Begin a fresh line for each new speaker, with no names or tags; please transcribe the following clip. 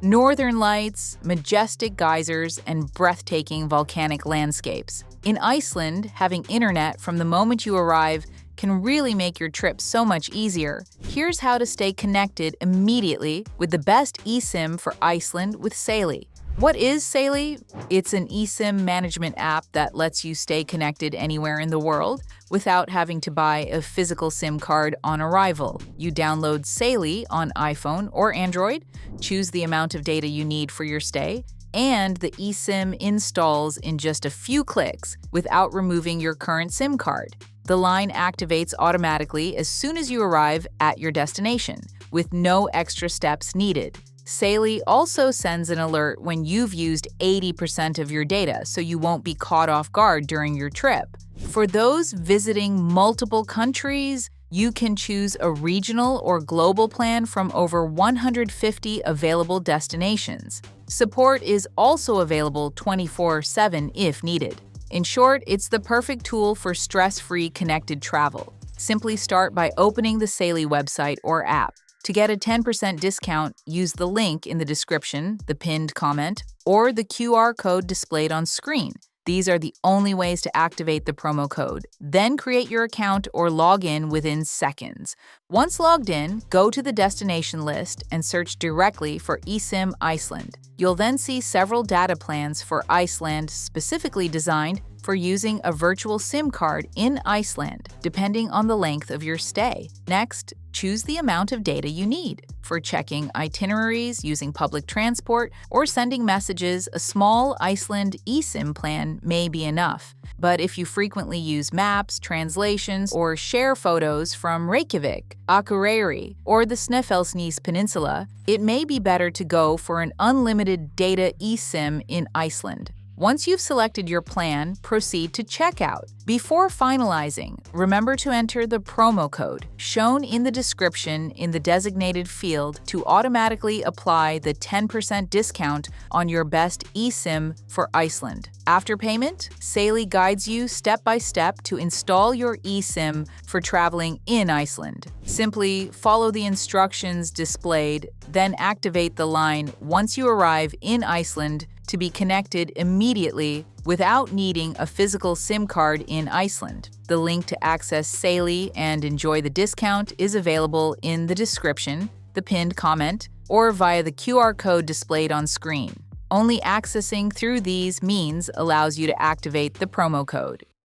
Northern lights, majestic geysers, and breathtaking volcanic landscapes. In Iceland, having internet from the moment you arrive can really make your trip so much easier. Here's how to stay connected immediately with the best eSIM for Iceland with Saily. What is Saily? It's an eSIM management app that lets you stay connected anywhere in the world without having to buy a physical SIM card on arrival. You download Saily on iPhone or Android, choose the amount of data you need for your stay, and the eSIM installs in just a few clicks without removing your current SIM card. The line activates automatically as soon as you arrive at your destination, with no extra steps needed. Saily also sends an alert when you've used 80% of your data, so you won't be caught off guard during your trip. For those visiting multiple countries, you can choose a regional or global plan from over 150 available destinations. Support is also available 24/7 if needed. In short, it's the perfect tool for stress-free connected travel. Simply start by opening the Saily website or app. To get a 10% discount, use the link in the description, the pinned comment, or the QR code displayed on screen. These are the only ways to activate the promo code. Then create your account or log in within seconds. Once logged in, go to the destination list and search directly for eSIM Iceland. You'll then see several data plans for Iceland specifically designed for using a virtual SIM card in Iceland, depending on the length of your stay. Next, choose the amount of data you need. For checking itineraries, using public transport, or sending messages, a small Iceland eSIM plan may be enough. But if you frequently use maps, translations, or share photos from Reykjavik, Akureyri, or the Snæfellsnes Peninsula, it may be better to go for an unlimited data eSIM in Iceland. Once you've selected your plan, proceed to checkout. Before finalizing, remember to enter the promo code shown in the description in the designated field to automatically apply the 10% discount on your best eSIM for Iceland. After payment, Saily guides you step by step to install your eSIM for traveling in Iceland. Simply follow the instructions displayed, then activate the line once you arrive in Iceland to be connected immediately without needing a physical SIM card in Iceland. The link to access Saily and enjoy the discount is available in the description, the pinned comment, or via the QR code displayed on screen. Only accessing through these means allows you to activate the promo code.